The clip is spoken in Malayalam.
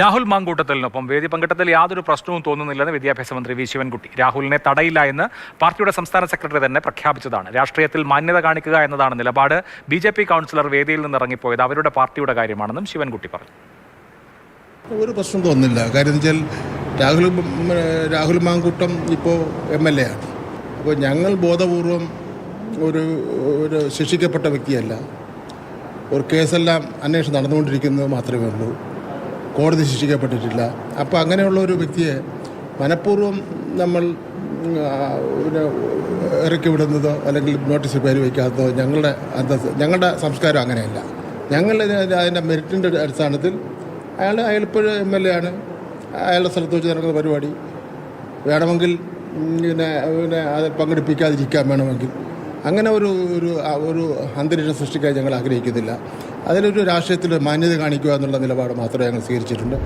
രാഹുൽ മാങ്കൂട്ടത്തിലിനൊപ്പം വേദി പങ്കിട്ടതിൽ യാതൊരു പ്രശ്നവും തോന്നുന്നില്ലെന്ന് വിദ്യാഭ്യാസ മന്ത്രി വി ശിവൻകുട്ടി. രാഹുലിനെ തടയില്ല എന്ന് പാർട്ടിയുടെ സംസ്ഥാന സെക്രട്ടറി തന്നെ പ്രഖ്യാപിച്ചതാണ്. രാഷ്ട്രീയത്തിൽ മാന്യത കാണിക്കുക എന്നതാണ് നിലപാട്. BJP കൗൺസിലർ വേദിയിൽ നിന്ന് ഇറങ്ങിപ്പോയത് അവരുടെ പാർട്ടിയുടെ കാര്യമാണെന്നും ശിവൻകുട്ടി പറഞ്ഞു. ഒരു പ്രശ്നം തോന്നുന്നില്ല. കാര്യം വെച്ചാൽ രാഹുൽ മാങ്കൂട്ടം ഇപ്പോൾ MLA ആണ്. അപ്പോൾ ഞങ്ങൾ ബോധപൂർവം ഒരു ശിക്ഷിക്കപ്പെട്ട വ്യക്തിയല്ല. ഒരു കേസെല്ലാം അന്വേഷണം നടന്നുകൊണ്ടിരിക്കുന്നത് മാത്രമേ ഉള്ളൂ. കോടതി ശിക്ഷിക്കപ്പെട്ടിട്ടില്ല. അപ്പോൾ അങ്ങനെയുള്ള ഒരു വ്യക്തിയെ മനഃപൂർവ്വം നമ്മൾ ഇറക്കി വിടുന്നതോ അല്ലെങ്കിൽ നോട്ടീസിൽ പേര് വയ്ക്കാത്തതോ ഞങ്ങളുടെ സംസ്കാരം അങ്ങനെയല്ല. ഞങ്ങൾ അതിൻ്റെ മെറിറ്റിൻ്റെ അടിസ്ഥാനത്തിൽ അയാളിപ്പോഴും MLA ആണ്. അയാളുടെ സ്ഥലത്ത് വെച്ച് നടക്കുന്ന പരിപാടി വേണമെങ്കിൽ പിന്നെ അതിൽ പങ്കെടുപ്പിക്കാതിരിക്കാൻ വേണമെങ്കിൽ അങ്ങനെ ഒരു അന്തരീക്ഷം സൃഷ്ടിക്കാൻ ഞങ്ങൾ ആഗ്രഹിക്കുന്നില്ല. അതിലൊരു രാഷ്ട്രീയത്തിൽ മാന്യത കാണിക്കുക എന്നുള്ള നിലപാട് മാത്രമേ ഞങ്ങൾ സ്വീകരിച്ചിട്ടുണ്ട്.